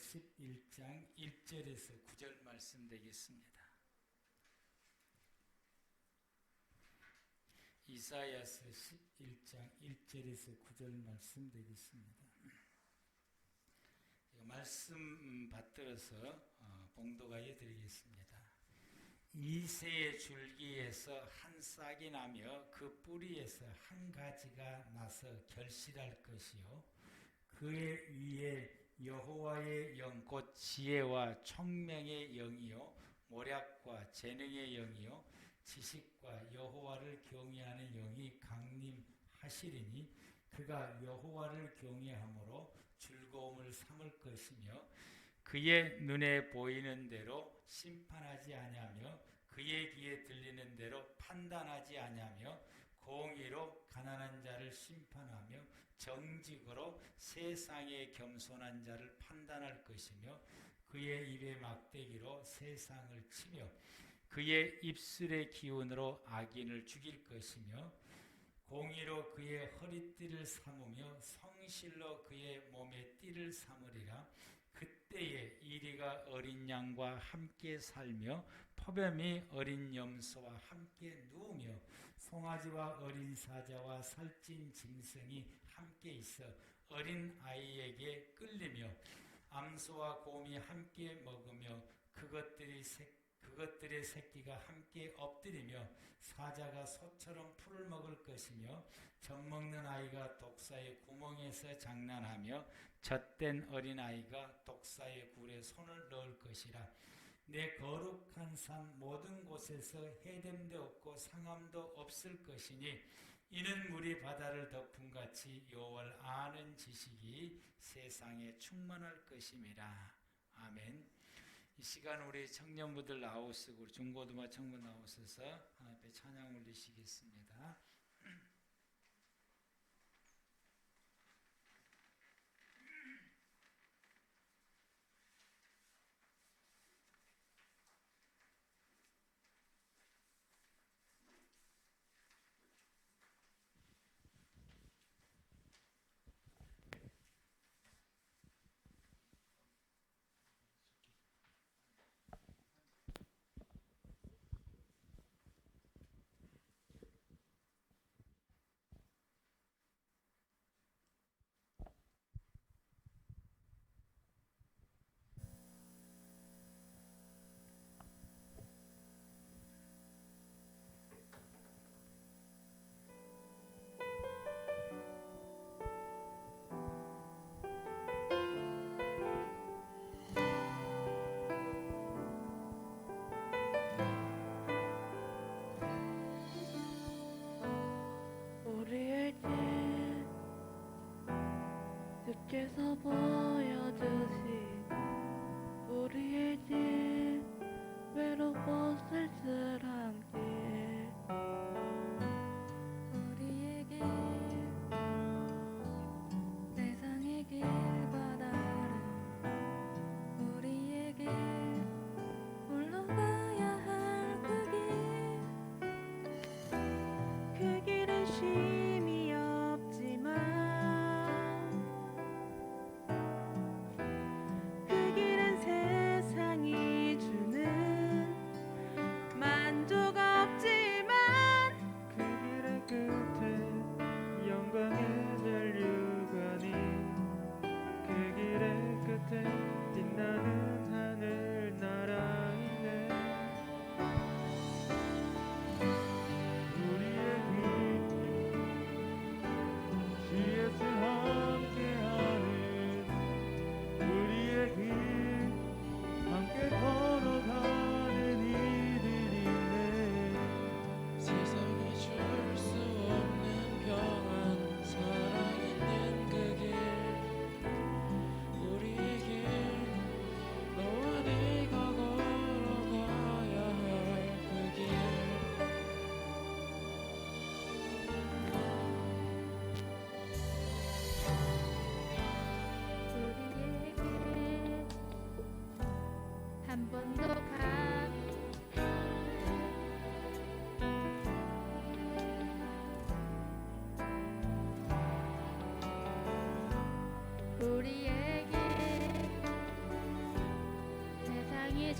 11장 1절에서 9절 말씀 되겠습니다. 이사야서 11장 1절에서 9절 말씀 되겠습니다. 말씀 받들어서 봉독하여 드리겠습니다. 이새의 줄기에서 한 싹이 나며 그 뿌리에서 한 가지가 나서 결실할 것이요 그의 위에 여호와의 영 곧 지혜와 총명의 영이요 모략과 재능의 영이요 지식과 여호와를 경외하는 영이 강림하시리니 그가 여호와를 경외함으로 즐거움을 삼을 것이며 그의 눈에 보이는 대로 심판하지 아니하며 그의 귀에 들리는 대로 판단하지 아니하며 공의로 가난한 자를 심판하며 정직으로 세상에 겸손한 자를 판단할 것이며 그의 입의 막대기로 세상을 치며 그의 입술의 기운으로 악인을 죽일 것이며 공의로 그의 허리띠를 삼으며 성실로 그의 몸의 띠를 삼으리라. 그때에 이리가 어린 양과 함께 살며 포뱀이 어린 염소와 함께 누우며 송아지와 어린 사자와 살찐 짐승이 함께 있어 어린 아이에게 끌리며 암소와 곰이 함께 먹으며 그것들의 새끼가 함께 엎드리며 사자가 소처럼 풀을 먹을 것이며 젖먹는 아이가 독사의 구멍에서 장난하며 젖된 어린아이가 독사의 굴에 손을 넣을 것이라. 내 거룩한 산 모든 곳에서 해됨도 없고 상함도 없을 것이니 이는 물이 바다를 덮음같이 여호와를 아는 지식이 세상에 충만할 것임이라. 아멘. 이 시간 우리 청년부들 나오시고 우리 중고등부 청년 나오셔서 하나님 앞에 찬양 올리시겠습니다. 주께서 보여주신 우리의 길 외롭고 쓸쓸한 길 우리의 길 세상의 길보다는 우리의 길 올라가야 할 그 길은 쉼이 없지만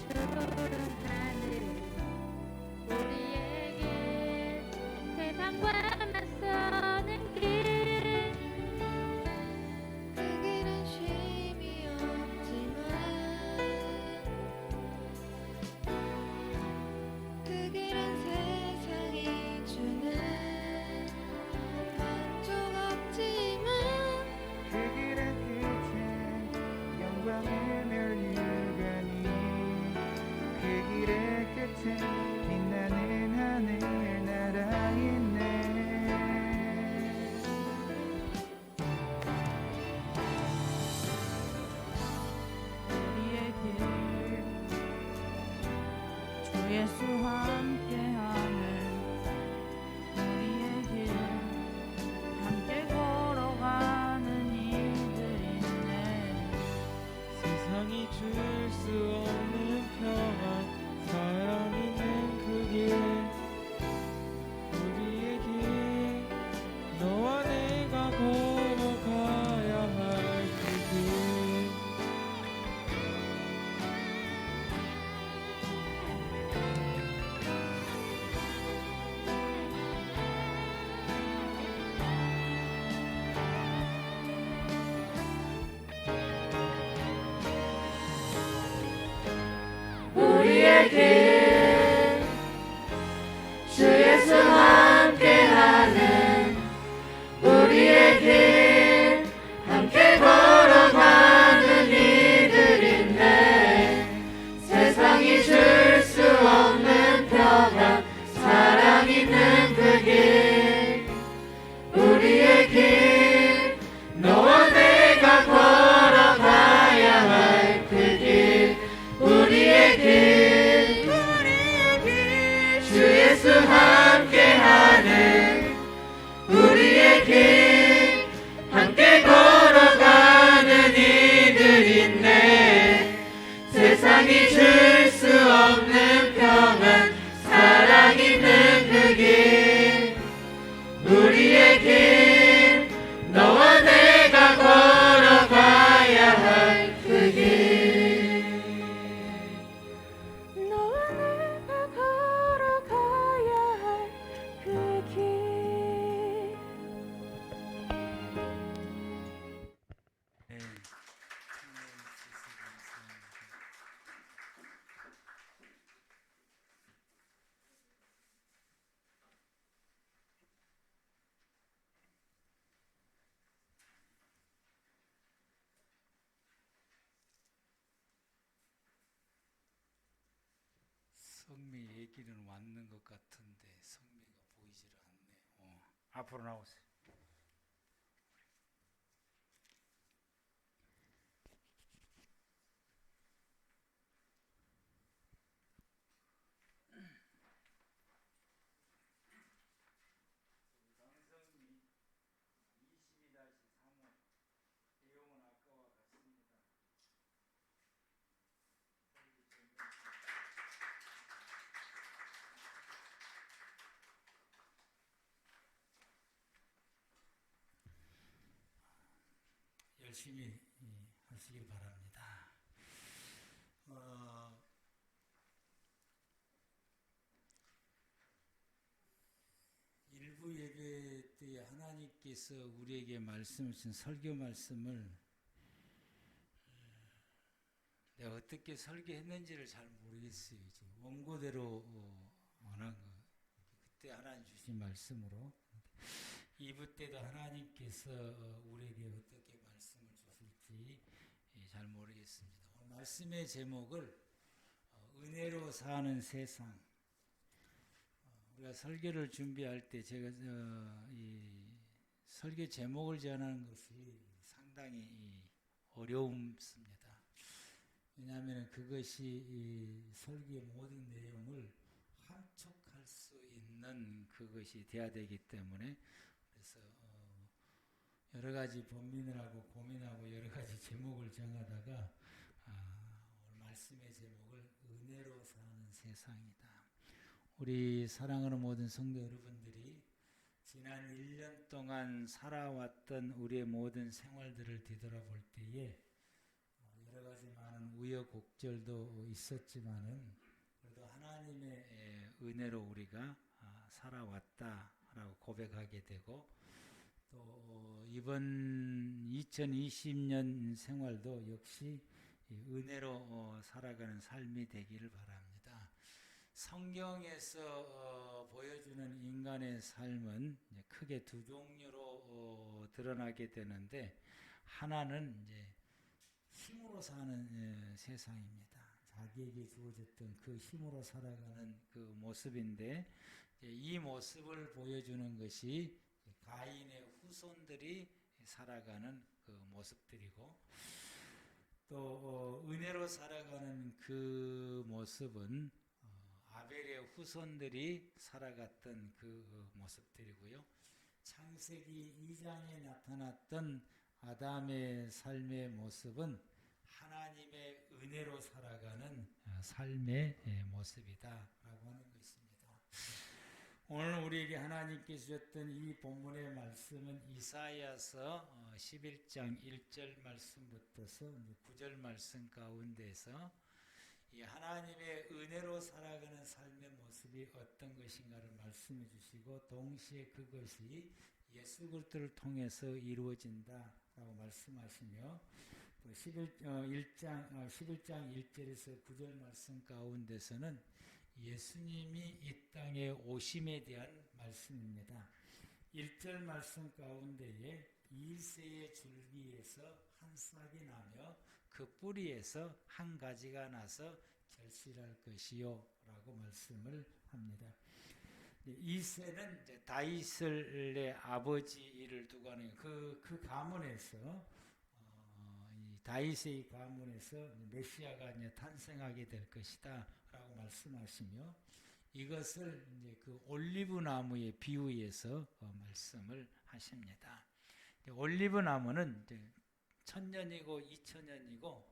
푸른 하늘 우리에게 세상과 맞서는 길 그 길은 쉼이 없지만 그 길은 세상이 주는 만족 없지만 그 길의 끝에 영광을 멸류가니 그 길의 끝에 빛나는 하늘나라 있네. 우리의 길, 주 예수와 함께하는 우리의 길, 함께 걸어가는 이들 있네. 세상이 줄 수 없는 평안 사랑 있는 그 길 우리의 길 너와 내가 걸어가야 할 그 길 우리의 길, 주 예수 함께하는 우리의 길, 함께 걸어가는 이들 있네. 세상이 줄 수 없는 평안, 사랑 있는 그 길, 우리의 길, 너와 내가 걸어가야 할 그 길, 우리의 길, 주 예수 함께하는 우리의 길, 함께 걸어가는 이들 있네. 세상이 줄 수 없는 평안, 사랑 있는 그 길, 우리의 길, 너와 내가 걸어가야 할 그 길, 너와 내가 걸어가야 할 그 길. 네. 성미 얘기는 왔는 것 같은데 성미가 보이질 않네. 앞으로 나오세요. 강성미 22-3호 내용은 아까와 같습니다. 열심히 하시길 바랍니다. 일부 예배 때 하나님께서 우리에게 말씀하신 설교 말씀을 내가 어떻게 설교했는지를 잘 모르겠어요. 원고대로 원한 거 그때 하나님 주신 말씀으로 2부 때도 하나님께서 우리에게 어떻게 말씀을 주실지 잘 모르겠습니다. 오늘 말씀의 제목을 은혜로 사는 세상. 우리가 설교를 준비할 때 제가 이 설교 제목을 정하는 것이 상당히 어려움습니다. 왜냐하면 그것이 이 설교의 모든 내용을 함축할 수 있는 그것이 돼야 되기 때문에 그래서 여러 가지 고민을 하고 고민하고 여러 가지 제목을 정하다가 오늘 말씀의 제목을 은혜로 사는 세상이다. 우리 사랑하는 모든 성도 여러분들이 지난 1년 동안 살아왔던 우리의 모든 생활들을 뒤돌아볼 때에 여러 가지 많은 우여곡절도 있었지만은 그래도 하나님의 은혜로 우리가 살아왔다라고 고백하게 되고 또 이번 2020년 생활도 역시 은혜로 살아가는 삶이 되기를 바랍니다. 성경에서 보여주는 인간의 삶은 크게 두 종류로 드러나게 되는데 하나는 이제 힘으로 사는 세상입니다. 자기에게 주어졌던 그 힘으로 살아가는 그 모습인데 이 모습을 보여주는 것이 가인의 후손들이 살아가는 그 모습들이고 또 은혜로 살아가는 그 모습은 아벨의 후손들이 살아갔던 그 모습들이고요. 창세기 2장에 나타났던 아담의 삶의 모습은 하나님의 은혜로 살아가는 삶의 모습이다라고 하는 것입니다. 오늘 우리에게 하나님께서 주셨던 이 본문의 말씀은 이사야서 11장 1절 말씀부터서 9절 말씀 가운데서 이 하나님의 은혜로 살아가는 삶의 모습이 어떤 것인가를 말씀해 주시고 동시에 그것이 예수 그리스도를 통해서 이루어진다라고 말씀하시며 또 11장 1절에서 9절 말씀 가운데서는 예수님이 이 땅에 오심에 대한 말씀입니다. 1절 말씀 가운데에 이새의 줄기에서 한 싹이 나며 그 뿌리에서 한 가지가 나서 결실할 것이요 라고 말씀을 합니다. 이새는 이제 다윗의 아버지를 두고 하는 그 가문에서 이 다윗의 가문에서 메시아가 이제 탄생하게 될 것이다 라고 말씀하시며 이것을 이제 그 올리브 나무의 비유에서 말씀을 하십니다. 올리브 나무는 이제 1000년이고 2000년이고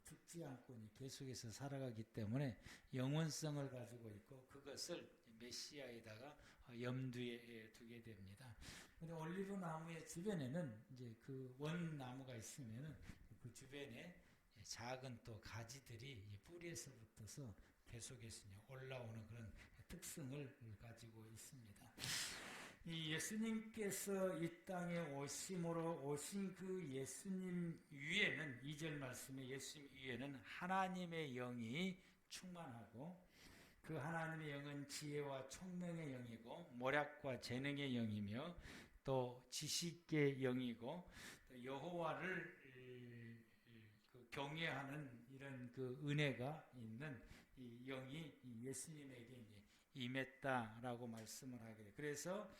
죽지 않고 계속해서 살아가기 때문에 영원성을 가지고 있고 그것을 메시아에다가 염두에 두게 됩니다. 근데 올리브 나무의 주변에는 이제 그 원나무가 있으면은 그 주변에 작은 또 가지들이 뿌리에서 붙어서 계속해서 올라오는 그런 특성을 가지고 있습니다. 이 예수님께서 이 땅에 오심으로 오신 그 예수님 위에는 2절 말씀에 예수님 위에는 하나님의 영이 충만하고 그 하나님의 영은 지혜와 총명의 영이고 모략과 재능의 영이며 또 지식의 영이고 또 여호와를 경외하는 이런 그 은혜가 있는 이 영이 예수님에게 임했다라고 말씀을 하게 돼요. 그래서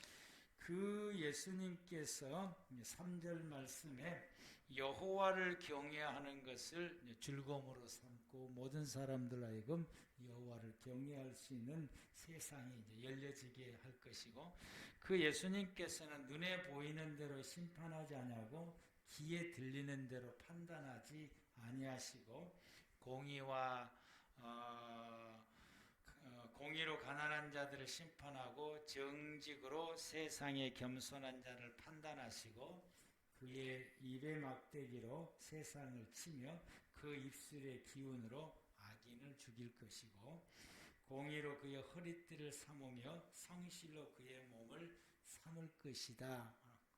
그 예수님께서 3절 말씀에 여호와를 경외하는 것을 즐거움으로 삼고 모든 사람들 하여금 여호와를 경외할 수 있는 세상이 이제 열려지게 할 것이고 그 예수님께서는 눈에 보이는 대로 심판하지 아니하고 귀에 들리는 대로 판단하지 아니하시고 공의로 가난한 자들을 심판하고 정직으로 세상에 겸손한 자를 판단하시고 그의 입의 막대기로 세상을 치며 그 입술의 기운으로 악인을 죽일 것이고 공의로 그의 허리띠를 삼으며 성실로 그의 몸을 삼을 것이다.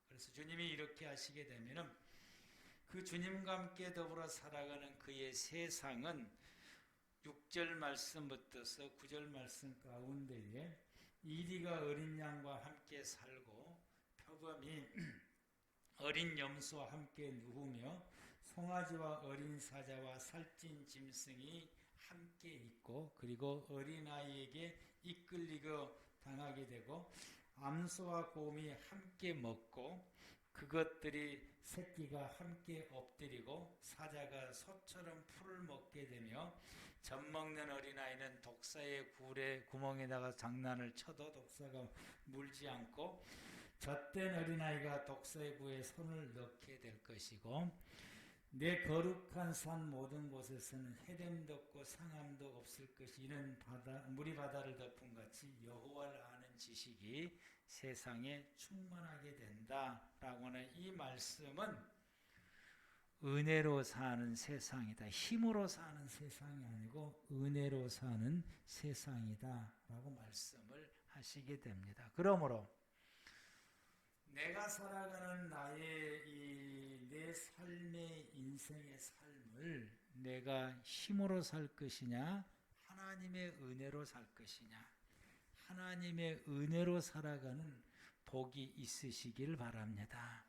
그래서 주님이 이렇게 하시게 되면은 그 주님과 함께 더불어 살아가는 그의 세상은 6절 말씀부터서 9절 말씀 가운데에 이리가 어린 양과 함께 살고 표범이 어린 염소와 함께 누우며 송아지와 어린 사자와 살찐 짐승이 함께 있고 그리고 어린아이에게 이끌리고 당하게 되고 암소와 곰이 함께 먹고 그것들이 새끼가 함께 엎드리고 사자가 소처럼 풀을 먹게 되며 젖먹는 어린아이는 독사의 굴에 구멍에다가 장난을 쳐도 독사가 물지 않고 젖된 어린아이가 독사의 구에 손을 넣게 될 것이고 내 거룩한 산 모든 곳에서는 해됨도 없고 상함도 없을 것이 이는 물이 바다를 덮은 같이 여호와를 아는 지식이 세상에 충만하게 된다라고 하는 이 말씀은 은혜로 사는 세상이다. 힘으로 사는 세상이 아니고 은혜로 사는 세상이다 라고 말씀을 하시게 됩니다. 그러므로 내가 살아가는 나의 내 삶의 인생의 삶을 내가 힘으로 살 것이냐 하나님의 은혜로 살 것이냐, 하나님의 은혜로 살아가는 복이 있으시길 바랍니다.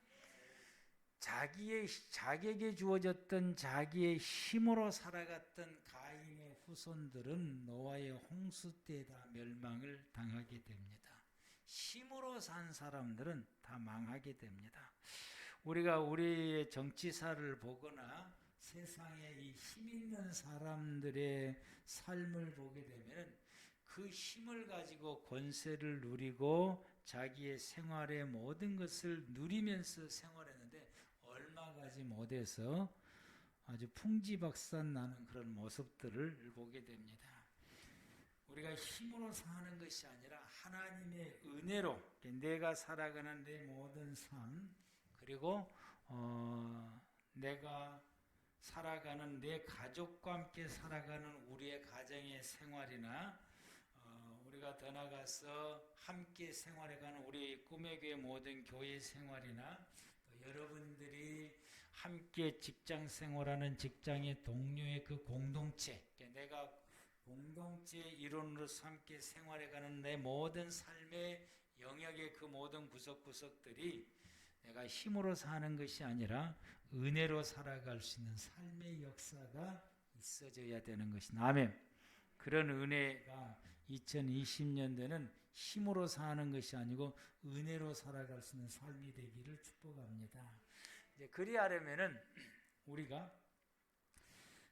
자기에게 주어졌던 자기의 힘으로 살아갔던 가인의 후손들은 노아의 홍수 때 다 멸망을 당하게 됩니다. 힘으로 산 사람들은 다 망하게 됩니다. 우리가 우리의 정치사를 보거나 세상에 이 힘 있는 사람들의 삶을 보게 되면 그 힘을 가지고 권세를 누리고 자기의 생활의 모든 것을 누리면서 생활했는데 얼마 가지 못해서 아주 풍지박산 나는 그런 모습들을 보게 됩니다. 우리가 힘으로 사는 것이 아니라 하나님의 은혜로 내가 살아가는 내 모든 삶, 그리고 내가 살아가는 내 가족과 함께 살아가는 우리의 가정의 생활이나 우리가 더 나아가서 함께 생활해가는 우리 꿈의 교회 모든 교회 생활이나 여러분들이 함께 직장 생활하는 직장의 동료의 그 공동체, 내가 공동체 일원으로서 함께 생활해가는 내 모든 삶의 영역의 그 모든 구석구석들이 내가 힘으로 사는 것이 아니라 은혜로 살아갈 수 있는 삶의 역사가 있어져야 되는 것이다. 아멘. 그런 은혜가 2020년대는 힘으로 사는 것이 아니고 은혜로 살아갈 수 있는 삶이 되기를 축복합니다. 이제 그리하려면은 우리가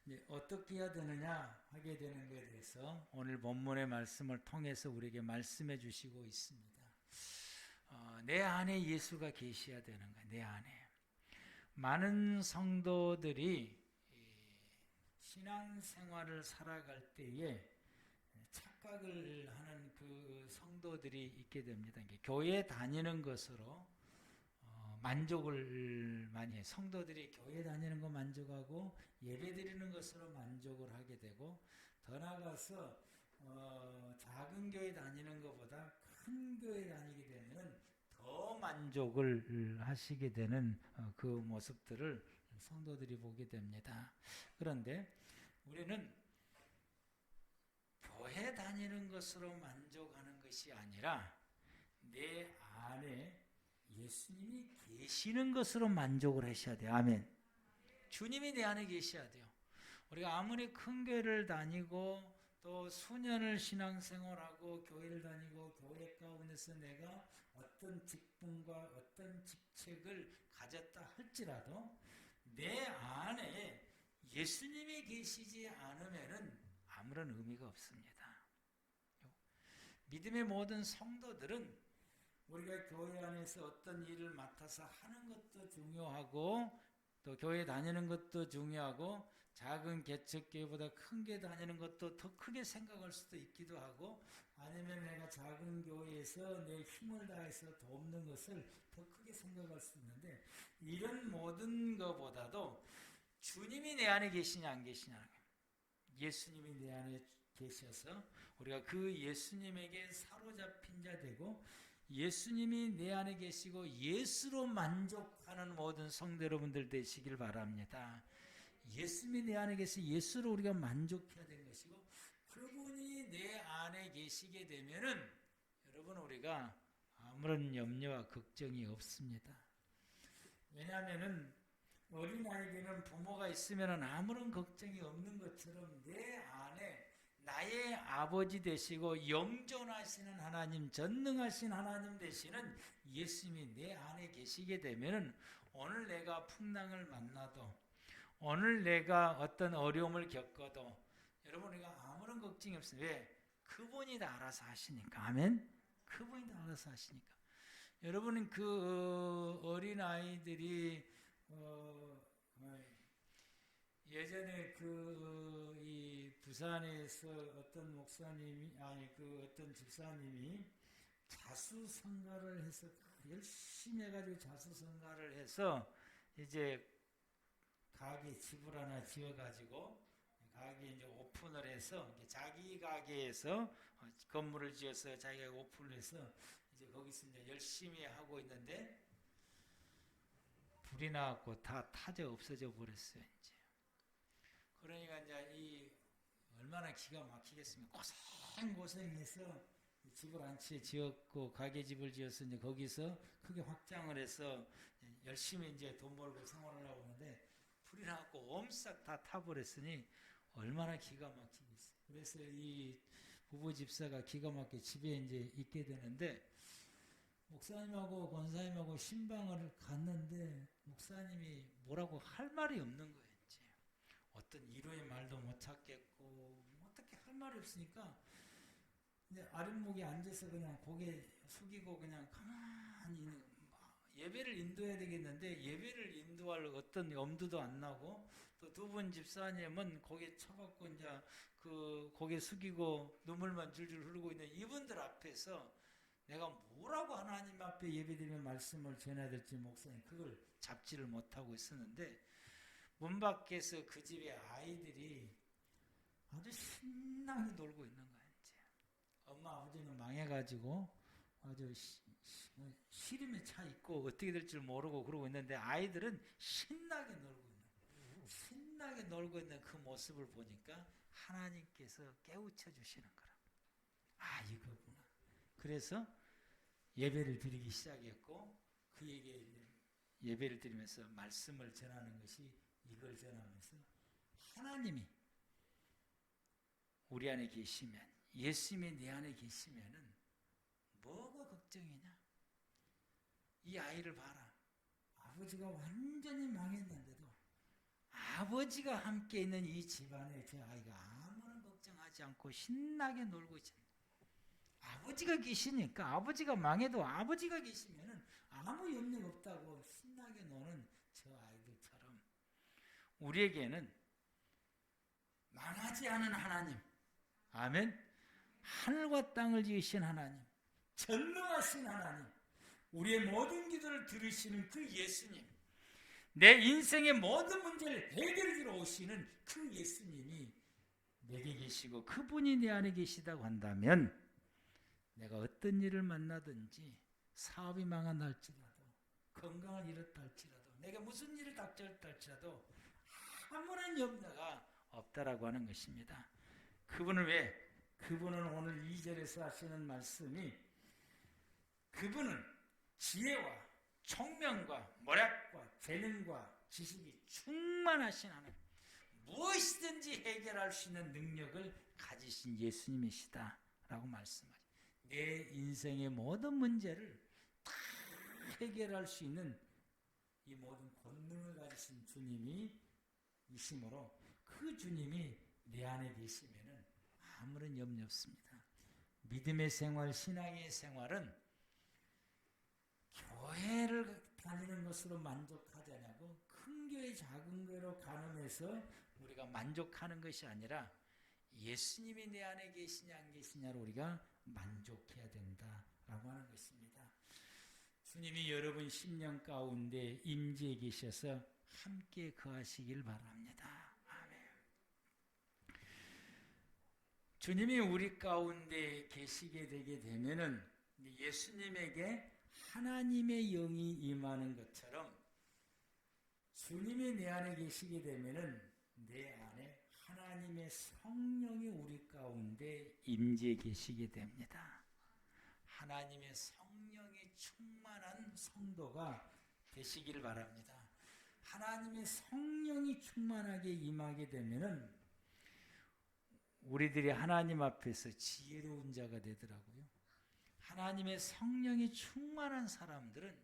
이제 어떻게 해야 되느냐 하게 되는 것에 대해서 오늘 본문의 말씀을 통해서 우리에게 말씀해 주시고 있습니다. 내 안에 예수가 계셔야 되는 거야. 내 안에. 많은 성도들이 신앙생활을 살아갈 때에 착각을 하는 그 성도들이 있게 됩니다. 교회 다니는 것으로 만족을 많이 해요. 성도들이 교회 다니는 거 만족하고 예배 드리는 것으로 만족을 하게 되고, 더 나아가서 작은 교회 다니는 것보다 큰 교회 다니게 되면 더 만족을 하시게 되는 그 모습들을 성도들이 보게 됩니다. 그런데 우리는 교회 다니는 것으로 만족하는 것이 아니라 내 안에 예수님이 계시는 것으로 만족을 하셔야 돼요. 아멘. 주님이 내 안에 계셔야 돼요. 우리가 아무리 큰 교회를 다니고 또 수년을 신앙생활하고 교회를 다니고 교회 가운데서 내가 어떤 직분과 어떤 직책을 가졌다 할지라도 내 안에 예수님이 계시지 않으면은 아무런 의미가 없습니다. 믿음의 모든 성도들은 우리가 교회 안에서 어떤 일을 맡아서 하는 것도 중요하고 또 교회 다니는 것도 중요하고 작은 개척교회보다 큰 교회 다니는 것도 더 크게 생각할 수도 있기도 하고, 아니면 내가 작은 교회에서 내 힘을 다해서 돕는 것을 더 크게 생각할 수 있는데, 이런 모든 것보다도 주님이 내 안에 계시냐 안 계시냐, 예수님이 내 안에 계셔서 우리가 그 예수님에게 사로잡힌 자 되고 예수님이 내 안에 계시고 예수로 만족하는 모든 성도 여러분들 되시길 바랍니다. 예수님이 내 안에 계시 예수로 우리가 만족해야 되는 것이고, 그분이 내 안에 계시게 되면은 여러분 우리가 아무런 염려와 걱정이 없습니다. 왜냐하면은 어린아이에게는 부모가 있으면 아무런 걱정이 없는 것처럼 내 안에 나의 아버지 되시고 영존하시는 하나님, 전능하신 하나님 되시는 예수님이 내 안에 계시게 되면 오늘 내가 풍랑을 만나도, 오늘 내가 어떤 어려움을 겪어도 여러분 우리가 아무런 걱정이 없어요. 왜? 그분이 다 알아서 하시니까. 아멘. 그분이 다 알아서 하시니까. 여러분은 그 어린아이들이 예전에 이 부산에서 어떤 목사님이 어떤 집사님이 자수성가를 해서 열심히 해가지고 자수성가를 해서 이제 가게 집을 하나 지어가지고 가게 이제 오픈을 해서 이렇게 자기 가게에서 건물을 지어서 자기가 오픈을 해서 이제 거기서 이제 열심히 하고 있는데 불이 나갖고 다 타져 없어져 버렸어요. 이제 그러니까 이제 이 얼마나 기가 막히겠습니까? 고생해서 집을 한 채 지었고 가게 집을 지어서 이제 거기서 크게 확장을 해서 열심히 이제 돈 벌고 생활을 하고 있는데 불이 나갖고 옴싹 다 타버렸으니 얼마나 기가 막히겠어요. 그래서 이 부부 집사가 기가 막히게 집에 이제 있게 되는데 목사님하고 권사님하고 신방을 갔는데 목사님이 뭐라고 할 말이 없는 거예요. 이제 어떤 위로의 말도 못 찾겠고 어떻게 할 말이 없으니까 이제 아랫목에 앉아서 그냥 고개 숙이고 그냥 가만히 예배를 인도해야 되겠는데 예배를 인도할 어떤 엄두도 안 나고 또 두 분 집사님은 고개 쳐박고 이제 그 고개 숙이고 눈물만 줄줄 흐르고 있는 이분들 앞에서 내가 뭐라고 하나님 앞에 예배드리며 말씀을 전해야 될지 목사님 그걸 잡지를 못하고 있었는데 문 밖에서 그 집의 아이들이 아주 신나게 놀고 있는 거예요. 이제 엄마 아버지는 망해가지고 아주 시름에 차 있고 어떻게 될지 모르고 그러고 있는데 아이들은 신나게 놀고 있는 그 모습을 보니까 하나님께서 깨우쳐 주시는 거라. 아 이거구나. 그래서 예배를 드리기 시작했고 그에게 예배를 드리면서 말씀을 전하는 것이 이걸 전하면서 하나님이 우리 안에 계시면 예수님이 내 안에 계시면은 뭐가 걱정이냐? 이 아이를 봐라. 아버지가 완전히 망했는데도 아버지가 함께 있는 이 집안에 저 아이가 아무런 걱정하지 않고 신나게 놀고 있잖아요. 아버지가 계시니까 아버지가 망해도 아버지가 계시면은 아무 염려 없다고 신나게 노는 저 아이들처럼 우리에게는 망하지 않은 하나님, 아멘. 하늘과 땅을 지으신 하나님, 전능하신 하나님, 우리의 모든 기도를 들으시는 그 예수님, 내 인생의 모든 문제를 해결해 주러 오시는 그 예수님이 내게 계시고 그분이 내 안에 계시다고 한다면 내가 어떤 일을 만나든지 사업이 망한다 할지라도 건강을 잃었다 할지라도 내가 무슨 일을 닥쳤다 할지라도 아무런 염려가 없다라고 하는 것입니다. 그분은 왜? 그분은 오늘 2절에서 하시는 말씀이 그분은 지혜와 총명과 모략과 재능과 지식이 충만하신 하나님, 무엇이든지 해결할 수 있는 능력을 가지신 예수님이시다 라고 말씀하죠. 내 인생의 모든 문제를 다 해결할 수 있는 이 모든 권능을 가지신 주님이 이심으로 그 주님이 내 안에 계시면은 아무런 염려 없습니다. 믿음의 생활, 신앙의 생활은 교회를 다니는 것으로 만족하자냐고 큰 교회 작은 교회로 가늠해서 우리가 만족하는 것이 아니라 예수님이 내 안에 계시냐 안 계시냐로 우리가 만족해야 된다라고 하는 것입니다. 주님이 여러분 심령 가운데 임재해 계셔서 함께 거하시길 바랍니다. 아멘. 주님이 우리 가운데 계시게 되게 되면은 예수님에게 하나님의 영이 임하는 것처럼 주님이 내 안에 계시게 되면은 내 안에 하나님의 성령이 우리 가운데 임재해 계시게 됩니다. 하나님의 성령이 충만한 성도가 되시기를 바랍니다. 하나님의 성령이 충만하게 임하게 되면은 우리들이 하나님 앞에서 지혜로운 자가 되더라고요. 하나님의 성령이 충만한 사람들은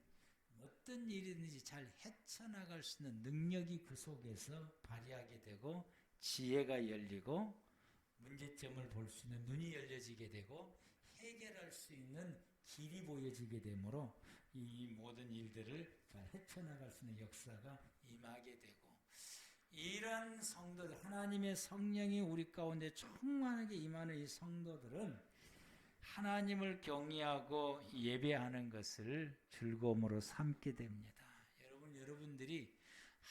어떤 일이든지 잘 헤쳐나갈 수 있는 능력이 그 속에서 발휘하게 되고 지혜가 열리고 문제점을 볼 수 있는 눈이 열려지게 되고 해결할 수 있는 길이 보여지게 되므로 이 모든 일들을 잘 헤쳐나갈 수 있는 역사가 임하게 되고 이런 성도들, 하나님의 성령이 우리 가운데 충만하게 임하는 이 성도들은 하나님을 경외하고 예배하는 것을 즐거움으로 삼게 됩니다. 여러분들이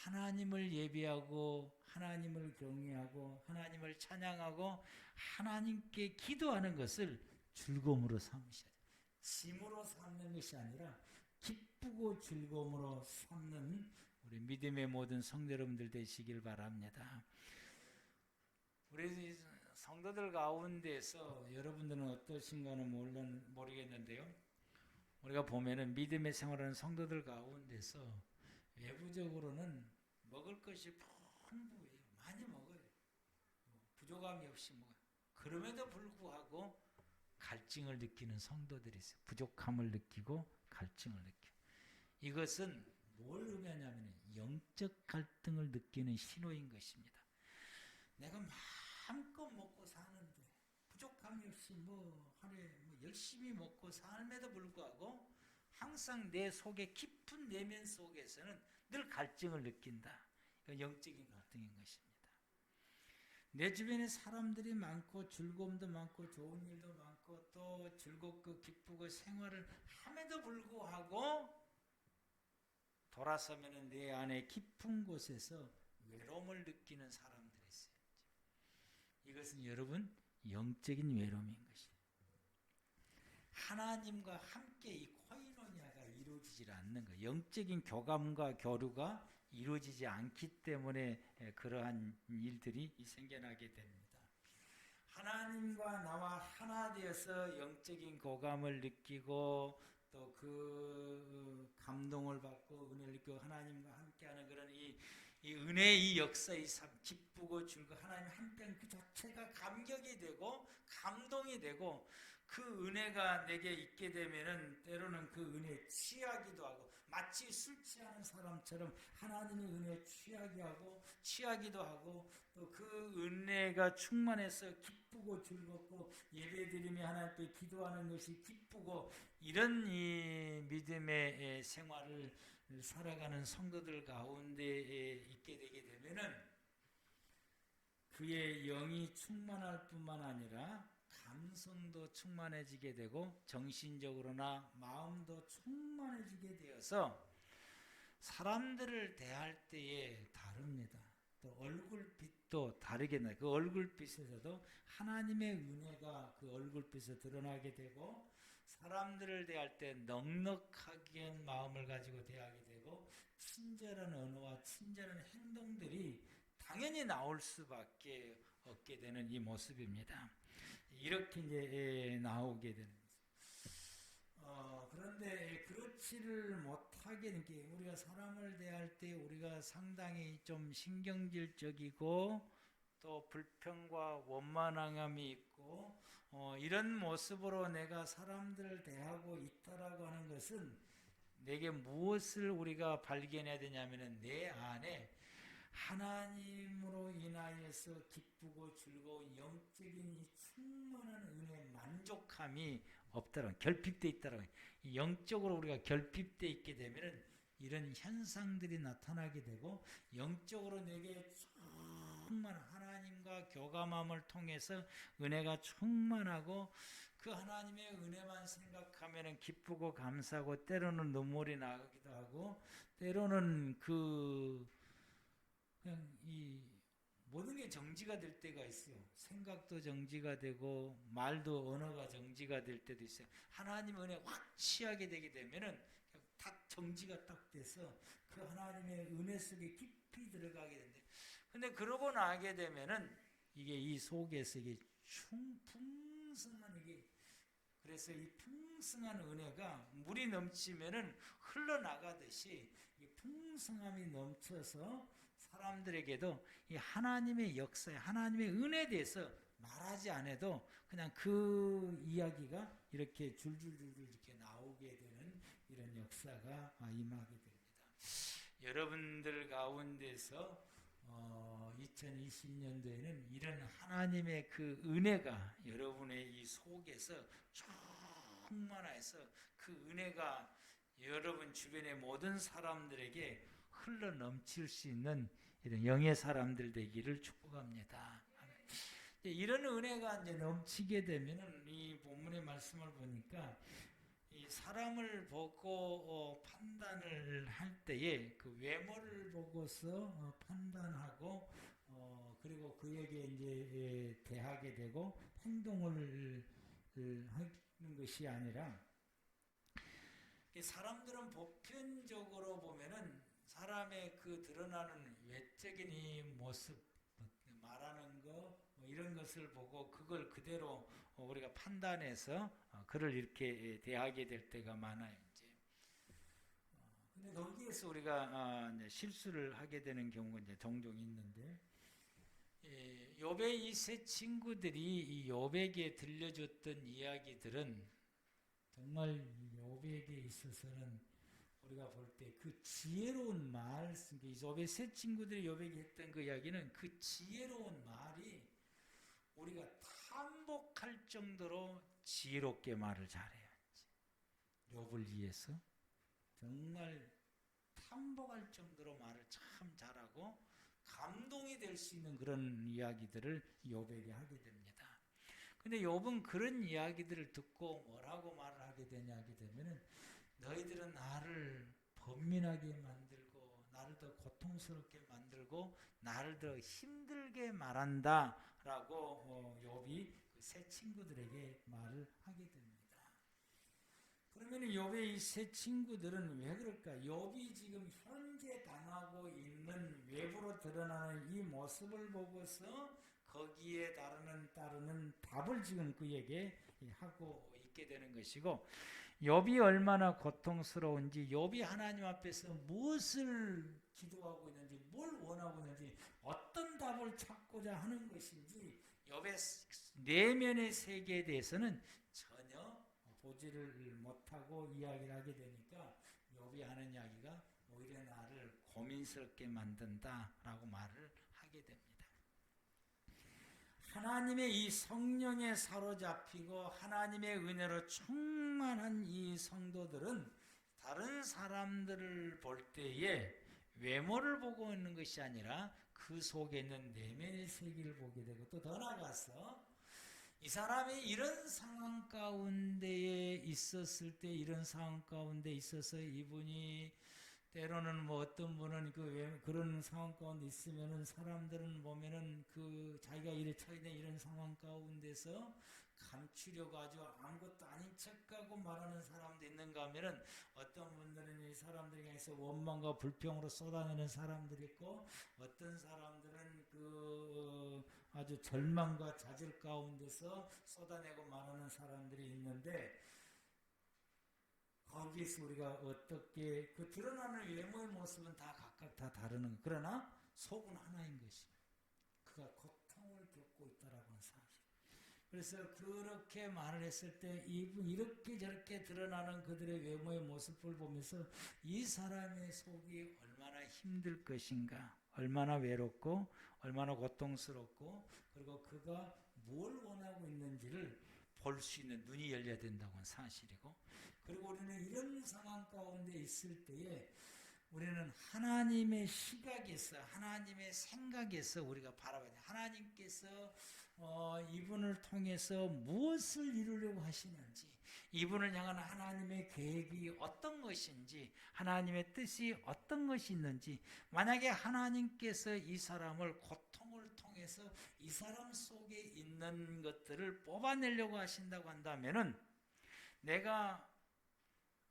하나님을 예배하고 하나님을 경외하고 하나님을 찬양하고 하나님께 기도하는 것을 즐거움으로 삼으셔야 돼요. 짐으로 삼는 것이 아니라 기쁘고 즐거움으로 삼는 우리 믿음의 모든 성도 여러분들 되시길 바랍니다. 우리 성도들 가운데서 여러분들은 어떠신가는 모르겠는데요. 우리가 보면은 믿음의 생활하는 성도들 가운데서 외부적으로는 먹을 것이 풍부해요. 많이 먹어요. 부족함이 없이 먹어요. 그럼에도 불구하고 갈증을 느끼는 성도들이 있어요. 부족함을 느끼고 갈증을 느껴요. 이것은 뭘 의미하냐면 영적 갈등을 느끼는 신호인 것입니다. 내가 마음껏 먹고 사는데 부족함이 없이 하루에 열심히 먹고 삶에도 불구하고 항상 내 속에 깊은 내면 속에서는 늘 갈증을 느낀다. 이건 영적인 갈등인 것입니다. 내 주변에 사람들이 많고 즐거움도 많고 좋은 일도 많고 또 즐겁고 기쁘고 생활을 함에도 불구하고 돌아서면 내 안에 깊은 곳에서 외로움을 느끼는 사람들이 있어요. 이것은 여러분 영적인 외로움인 것입니다. 하나님과 함께 이 코이노니아가 이루어지지 않는 거예요. 영적인 교감과 교류가 이루어지지 않기 때문에 그러한 일들이 생겨나게 됩니다. 하나님과 나와 하나 되어서 영적인 교감을 느끼고 또 그 감동을 받고 은혜를 느끼고 하나님과 함께하는 그런 이 은혜의 이 역사의 삶, 기쁘고 즐거워 하나님 함께하는 그 자체가 감격이 되고 감동이 되고 그 은혜가 내게 있게 되면은 때로는 그 은혜에 취하기도 하고 마치 술 취하는 사람처럼 하나님의 은혜에 취하기도 하고 또 그 은혜가 충만해서 기쁘고 즐겁고 예배드리며 하나님 앞에 기도하는 것이 기쁘고 이런 이 믿음의 생활을 살아가는 성도들 가운데 있게 되게 되면은 그의 영이 충만할 뿐만 아니라 감성도 충만해지게 되고 정신적으로나 마음도 충만해지게 되어서 사람들을 대할 때에 다릅니다. 또 얼굴빛도 다르게 나요. 그 얼굴빛에서도 하나님의 은혜가 그 얼굴빛에 드러나게 되고 사람들을 대할 때 넉넉하게 마음을 가지고 대하게 되고 친절한 언어와 친절한 행동들이 당연히 나올 수밖에 없게 되는 이 모습입니다. 이렇게 이제 나오게 되는 거죠. 그런데 그렇지를 못하게 된 게 우리가 사람을 대할 때 우리가 상당히 좀 신경질적이고 또 불평과 원만함이 있고 이런 모습으로 내가 사람들을 대하고 있다라고 하는 것은 내게 무엇을 우리가 발견해야 되냐면은 내 안에 하나님으로 인하여서 기쁘고 즐거운 영적인 이 충만한 은혜의 만족함이 없다라는 결핍되어 있다라는 영적으로 우리가 결핍되어 있게 되면은 이런 현상들이 나타나게 되고 영적으로 내게 충만한 하나님과 교감함을 통해서 은혜가 충만하고 그 하나님의 은혜만 생각하면은 기쁘고 감사하고 때로는 눈물이 나기도 하고 때로는 그냥 이 모든 게 정지가 될 때가 있어요. 생각도 정지가 되고 말도 언어가 정지가 될 때도 있어요. 하나님의 은혜 확 취하게 되게 되면은 딱 정지가 딱 돼서 그 하나님의 은혜 속에 깊이 들어가게 되는데 근데 그러고 나게 되면은 이게 이 속에서 이게 풍성한 이게 그래서 이 풍성한 은혜가 물이 넘치면은 흘러나가듯이 이 풍성함이 넘쳐서 사람들에게도 이 하나님의 역사에 하나님의 은혜에 대해서 말하지 않아도 그냥 그 이야기가 이렇게 줄줄줄줄 이렇게 나오게 되는 이런 역사가 임하게 됩니다. 여러분들 가운데서 2020년도에는 이런 하나님의 그 은혜가 여러분의 이 속에서 충만해서 그 은혜가 여러분 주변의 모든 사람들에게 흘러 넘칠 수 있는 이런 영의 사람들 되기를 축복합니다. 이런 은혜가 이제 넘치게 되면은 이 본문의 말씀을 보니까 이 이 사람을 보고 판단을 할 때에 그 외모를 보고서 판단하고 그리고 그에게 이제 대하게 되고 행동을 하는 것이 아니라 사람들은 보편적으로 보면은 사람의 그 드러나는 외적인 이 모습, 말하는 거, 뭐 이런 것을 보고 그걸 그대로 우리가 판단해서 그를 이렇게 대하게 될 때가 많아요. 이제. 근데 거기에서 우리가 이제 실수를 하게 되는 경우가 이제 종종 있는데, 욥의 이 세 친구들이 이 욥에게 들려줬던 이야기들은 정말 욥에게 있어서는 우리가 볼 때 그 지혜로운 말, 욥의 세 친구들이 욥에게 했던 그 이야기는 그 지혜로운 말이 우리가 탐복할 정도로 지혜롭게 말을 잘해요. 욥을 위해서 정말 탐복할 정도로 말을 참 잘하고 감동이 될 수 있는 그런 이야기들을 욥에게 하게 됩니다. 근데 욥은 그런 이야기들을 듣고 뭐라고 말을 하게 되냐게 되면은 너희들은 나를 번민하게 만들고 나를 더 고통스럽게 만들고 나를 더 힘들게 말한다라고 욥이 그 세 친구들에게 말을 하게 됩니다. 그러면 욥의 이 세 친구들은 왜 그럴까? 욥이 지금 현재 당하고 있는 외부로 드러나는 이 모습을 보고서 거기에 따르는 답을 지금 그에게 하고 있게 되는 것이고, 욥이 얼마나 고통스러운지, 욥이 하나님 앞에서 무엇을 기도하고 있는지, 뭘 원하고 있는지, 어떤 답을 찾고자 하는 것인지 욥의 내면의 세계에 대해서는 전혀 보지를 못하고 이야기를 하게 되니까 욥이 하는 이야기가 오히려 나를 고민스럽게 만든다라고 말을 하게 됩니다. 하나님의 이 성령에 사로잡히고 하나님의 은혜로 충만한 이 성도들은 다른 사람들을 볼 때에 외모를 보고 있는 것이 아니라 그 속에 있는 내면의 세계를 보게 되고, 또 더 나아가서 이 사람이 이런 상황 가운데에 있었을 때, 이런 상황 가운데 있어서 이분이 때로는 뭐 어떤 분은 그런 상황 가운데 있으면은 사람들은 보면은 그 자기가 이래 처해있는 이런 상황 가운데서 감추려고 아주 아무것도 아닌 척하고 말하는 사람도 있는가 하면은 어떤 분들은 이 사람들에 대해서 원망과 불평으로 쏟아내는 사람들이 있고, 어떤 사람들은 아주 절망과 좌절 가운데서 쏟아내고 말하는 사람들이 있는데, 거기에서 우리가 어떻게 그 드러나는 외모의 모습은 다 각각 다 다르는 것, 그러나 속은 하나인 것입니다. 그가 고통을 겪고 있다라고 하는 사실. 그래서 그렇게 말을 했을 때 이렇게 저렇게 드러나는 그들의 외모의 모습을 보면서 이 사람의 속이 얼마나 힘들 것인가, 얼마나 외롭고 얼마나 고통스럽고, 그리고 그가 뭘 원하고 있는지를 볼 수 있는 눈이 열려야 된다고 하는 사실이고, 그리고 우리는 이런 상황 가운데 있을 때에 우리는 하나님의 시각에서, 하나님의 생각에서 우리가 바라봐야 돼요. 하나님께서 이분을 통해서 무엇을 이루려고 하시는지, 이분을 향한 하나님의 계획이 어떤 것인지, 하나님의 뜻이 어떤 것이 있는지, 만약에 하나님께서 이 사람을 고통을 통해서 이 사람 속에 있는 것들을 뽑아내려고 하신다고 한다면은, 내가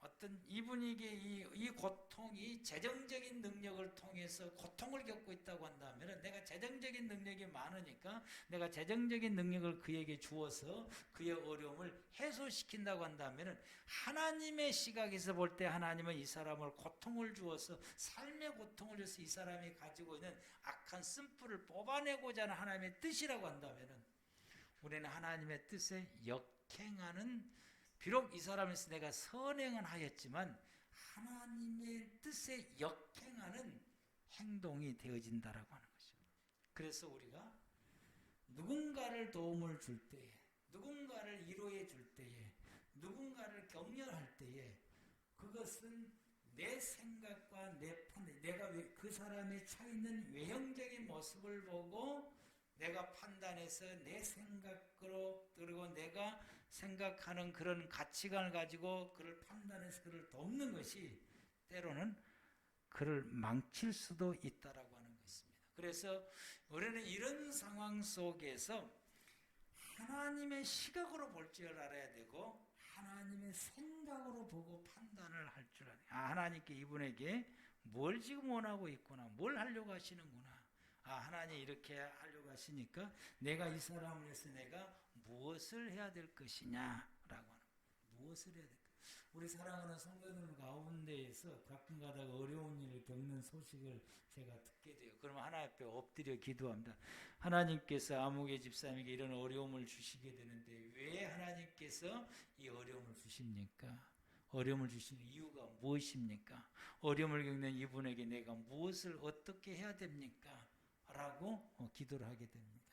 어떤 이분에게 이 고통이 재정적인 능력을 통해서 고통을 겪고 있다고 한다면, 내가 재정적인 능력이 많으니까 내가 재정적인 능력을 그에게 주어서 그의 어려움을 해소시킨다고 한다면, 하나님의 시각에서 볼 때 하나님은 이 사람을 고통을 주어서, 삶의 고통을 줘서 이 사람이 가지고 있는 악한 쓴뿌리를 뽑아내고자 하는 하나님의 뜻이라고 한다면, 우리는 하나님의 뜻에 역행하는, 비록 이 사람에서 내가 선행은 하였지만 하나님의 뜻에 역행하는 행동이 되어진다라고 하는 것입니다. 그래서 우리가 누군가를 도움을 줄 때에, 누군가를 위로해 줄 때에, 누군가를 격려할 때에, 그것은 내 생각과 내 판단, 내가 그 사람의 처해 있는 외형적인 모습을 보고 내가 판단해서 내 생각으로 그리고 내가 생각하는 그런 가치관을 가지고 그를 판단해서 그를 돕는 것이 때로는 그를 망칠 수도 있다라고 하는 것입니다. 그래서 우리는 이런 상황 속에서 하나님의 시각으로 볼 줄 알아야 되고 하나님의 생각으로 보고 판단을 할 줄 알아야 돼요. 하나님께 이분에게 뭘 지금 원하고 있구나, 뭘 하려고 하시는구나. 하나님 이렇게 하려고 하시니까 내가 이 사람을 위해서 내가 무엇을 해야 될 것이냐라고 하는 거예요. 무엇을 해야 될까? 우리 사랑하는 성도들 가운데에서 가끔가다 어려운 일을 겪는 소식을 제가 듣게 돼요. 그러면 하나님 앞에 엎드려 기도합니다. 하나님께서 아무개 집사님에게 이런 어려움을 주시게 되는데 왜 하나님께서 이 어려움을 주십니까? 어려움을 주시는 이유가 무엇입니까? 어려움을 겪는 이분에게 내가 무엇을 어떻게 해야 됩니까? 라고 기도를 하게 됩니다.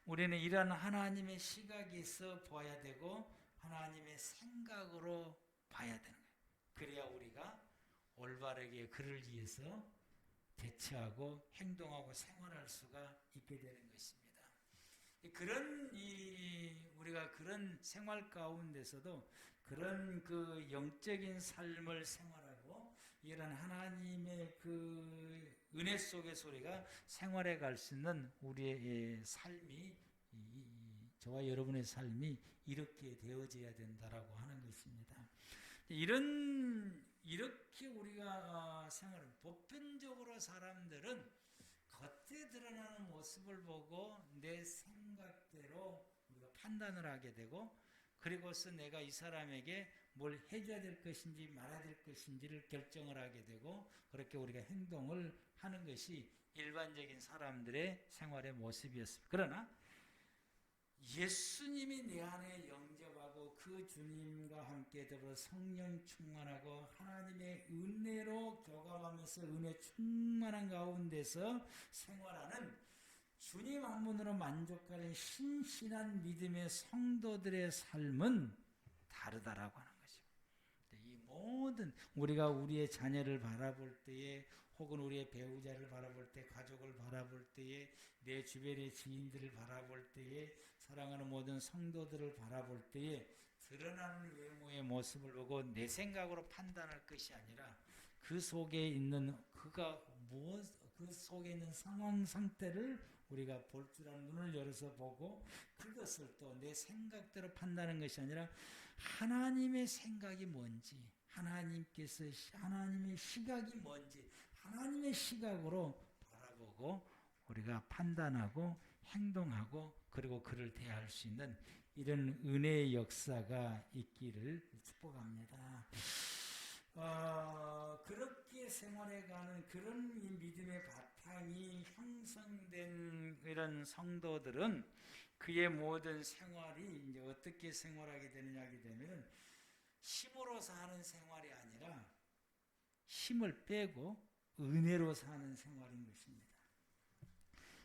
우리는 이러한 하나님의 시각에서 봐야 되고 하나님의 생각으로 봐야 되는 거예요. 그래야 우리가 올바르게 그를 위해서 대처하고 행동하고 생활할 수가 있게 되는 것입니다. 우리가 그런 생활 가운데서도 그런 그 영적인 삶을 생활하고 이런 하나님의 그 은혜 속에서 우리가 생활해 갈 수 있는 우리의 삶이 저와 여러분의 삶이 이렇게 되어져야 된다라고 하는 것입니다. 이렇게 우리가 생활을 보편적으로 사람들은 겉에 드러나는 모습을 보고 내 생각대로 우리가 판단을 하게 되고 그리고서 내가 이 사람에게 뭘 해줘야 될 것인지 말아야 될 것인지를 결정을 하게 되고 그렇게 우리가 행동을 하는 것이 일반적인 사람들의 생활의 모습이었습니다. 그러나 예수님이 내 안에 영접하고 그 주님과 함께 더불어 성령 충만하고 하나님의 은혜로 교감하면서 은혜 충만한 가운데서 생활하는 주님 한 분으로 만족하는 신실한 믿음의 성도들의 삶은 다르다라고 하는 거죠. 이 모든 우리가 우리의 자녀를 바라볼 때에 혹은 우리의 배우자를 바라볼 때, 가족을 바라볼 때에, 내 주변의 지인들을 바라볼 때에, 사랑하는 모든 성도들을 바라볼 때에 드러나는 외모의 모습을 보고 내 생각으로 판단할 것이 아니라 그 속에 있는 그 속에 있는 상황 상태를 우리가 볼 줄 아는 눈을 열어서 보고 그것을 또 내 생각대로 판단하는 것이 아니라 하나님의 생각이 뭔지, 하나님의 시각이 뭔지, 하나님의 시각으로 바라보고 우리가 판단하고 행동하고 그리고 그를 대할 수 있는 이런 은혜의 역사가 있기를 축복합니다. 그렇게 생활해가는 그런 믿음의 바탕이 형성된 이런 성도들은 그의 모든 생활이 이제 어떻게 생활하게 되느냐 하게 되면 힘으로 사는 생활이 아니라 힘을 빼고 은혜로 사는 생활인 것입니다.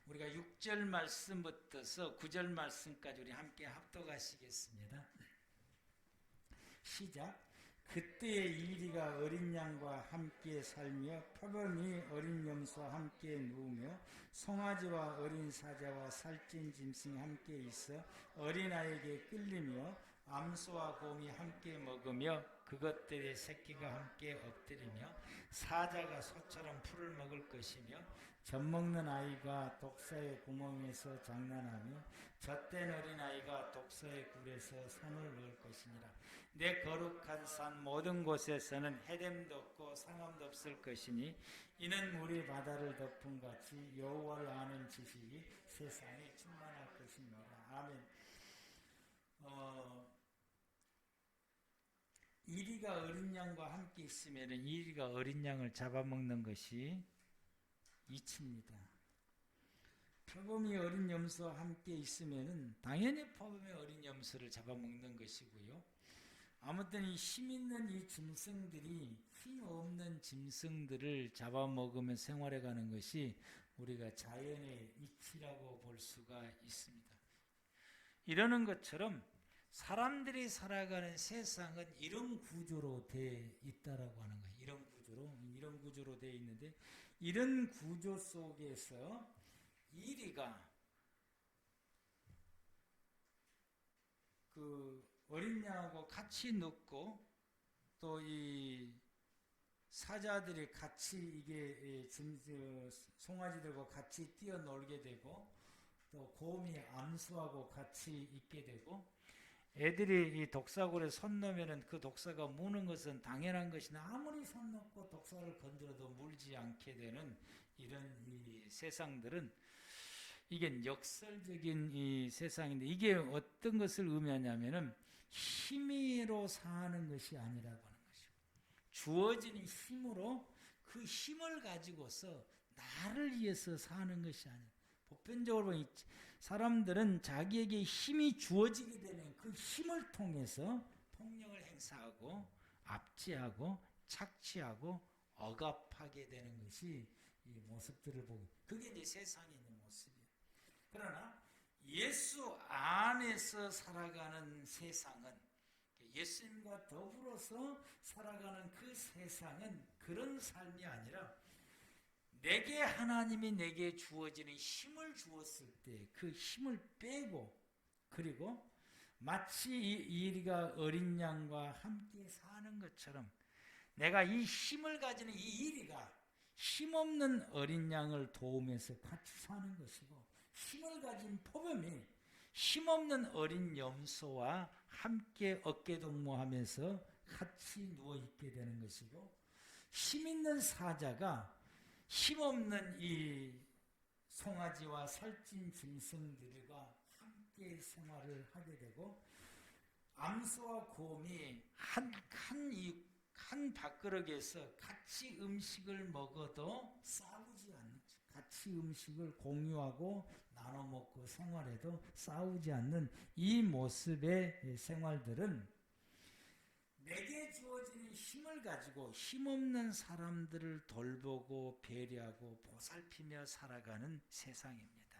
우리가 6절 말씀부터서 9절 말씀까지 우리 함께 합독하시겠습니다. 시작. 그때의 이리가 어린 양과 함께 살며 표범이 어린 염소와 함께 누우며 송아지와 어린 사자와 살찐 짐승이 함께 있어 어린아이에게 끌리며 암소와 곰이 함께 먹으며 그것들의 새끼가 함께 엎드리며 사자가 소처럼 풀을 먹을 것이며 젖먹는 아이가 독사의 구멍에서 장난하며 젖된 어린아이가 독사의 굴에서 손을 넣을 것이니라. 내 거룩한 산 모든 곳에서는 해됨도 없고 상함도 없을 것이니 이는 물이 바다를 덮은 같이 여호와를 아는 지식이 세상에 충만할 것입니다. 아멘. 이리가 어린 양과 함께 있으면 이리가 어린 양을 잡아먹는 것이 이치입니다. 표범이 어린 염소와 함께 있으면 당연히 표범이 어린 염소를 잡아먹는 것이고요. 아무튼 이 힘 있는 이 짐승들이 힘 없는 짐승들을 잡아먹으며 생활해가는 것이 우리가 자연의 이치라고 볼 수가 있습니다. 이러는 것처럼 사람들이 살아가는 세상은 이런 구조로 되어 있다라고 하는 거예요. 이런 구조로 되어 있는데 이런 구조 속에서 이리가 어린 양하고 같이 눕고 또 이 사자들이 같이 이게 송아지들과 같이 뛰어놀게 되고 또 곰이 암수하고 같이 있게 되고 애들이 이 독사굴에 손 놓으면은 그 독사가 무는 것은 당연한 것이나 아무리 손 놓고 독사를 건드려도 물지 않게 되는 이런 이 세상들은 이게 역설적인 이 세상인데 이게 어떤 것을 의미하냐면은 힘으로 사는 것이 아니라고 하는 것이고 주어지는 힘으로 그 힘을 가지고서 나를 위해서 사는 것이 아니라 보편적으로 보니 사람들은 자기에게 힘이 주어지게 되면 그 힘을 통해서 폭력을 행사하고 압제하고 착취하고 억압하게 되는 것이 이 모습들을 보고 그게 이제 세상에 있는 모습이에요. 그러나 예수 안에서 살아가는 세상은 예수님과 더불어서 살아가는 그 세상은 그런 삶이 아니라 내게 하나님이 내게 주어지는 힘을 주었을 때 그 힘을 빼고 그리고 마치 이 이리가 어린 양과 함께 사는 것처럼 내가 이 힘을 가지는 이 이리가 힘없는 어린 양을 도우면서 같이 사는 것이고 힘을 가진 포범이 힘없는 어린 염소와 함께 어깨동무하면서 같이 누워있게 되는 것이고 힘있는 사자가 힘없는 이 송아지와 살찐 짐승들과 함께 생활을 하게 되고 암소와 곰이 한 밥그릇에서 같이 음식을 먹어도 싸우지 않는 같이 음식을 공유하고 나눠 먹고 생활해도 싸우지 않는 이 모습의 생활들은 내게 주어지는 힘을 가지고 힘없는 사람들을 돌보고 배려하고 보살피며 살아가는 세상입니다.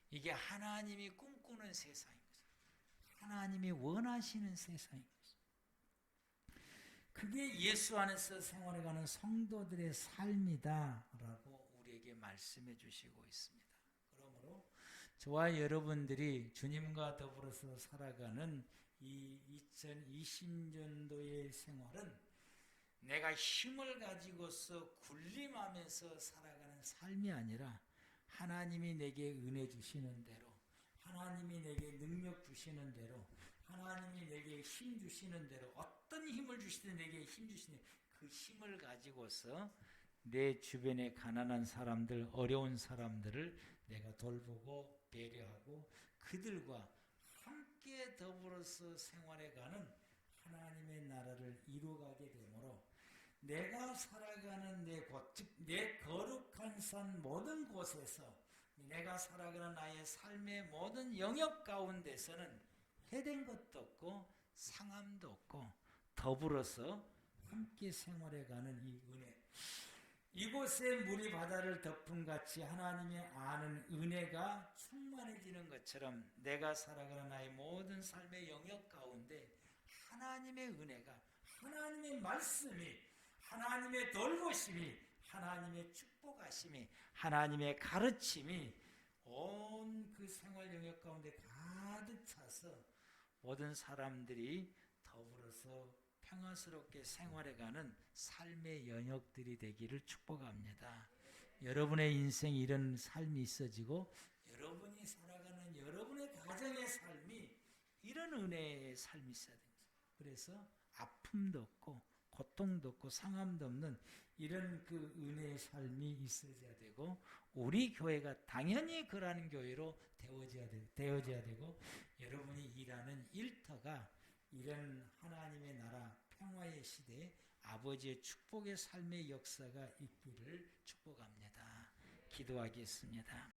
이게 하나님이 꿈꾸는 세상인 거죠. 하나님이 원하시는 세상인 거죠. 그게 예수 안에서 생활해가는 성도들의 삶이다라고 우리에게 말씀해 주시고 있습니다. 그러므로 저와 여러분들이 주님과 더불어서 살아가는 이 2020년도의 생활은 내가 힘을 가지고서 군림하면서 살아가는 삶이 아니라 하나님이 내게 은혜 주시는 대로 하나님이 내게 능력 주시는 대로 하나님이 내게 힘 주시는 대로 어떤 힘을 주시든 내게 힘 주시는 그 힘을 가지고서 내 주변에 가난한 사람들 어려운 사람들을 내가 돌보고 배려하고 그들과 함께 더불어서 생활해가는 하나님의 나라를 이루어가게 되므로 내가 살아가는 내 곳, 즉 내 거룩한 산 모든 곳에서 내가 살아가는 나의 삶의 모든 영역 가운데서는 해된 것도 없고 상함도 없고 더불어서 함께 생활해가는 이 은혜 이곳에 물이 바다를 덮음같이 하나님의 아는 은혜가 충만해지는 것처럼 내가 살아가는 나의 모든 삶의 영역 가운데 하나님의 은혜가 하나님의 말씀이 하나님의 돌보심이 하나님의 축복하심이 하나님의 가르침이 온 그 생활 영역 가운데 가득 차서 모든 사람들이 더불어서 평화스럽게 생활해가는 삶의 영역들이 되기를 축복합니다. 여러분의 인생에 이런 삶이 있어지고 여러분이 살아가는 여러분의 가정의 삶이 이런 은혜의 삶이 있어야 됩니다. 그래서 아픔도 없고 고통도 없고 상함도 없는 이런 그 은혜의 삶이 있어야 되고 우리 교회가 당연히 그러한 교회로 되어져야 되고 여러분이 일하는 일터가 이런 하나님의 나라 평화의 시대에 아버지의 축복의 삶의 역사가 있기를 축복합니다. 기도하겠습니다.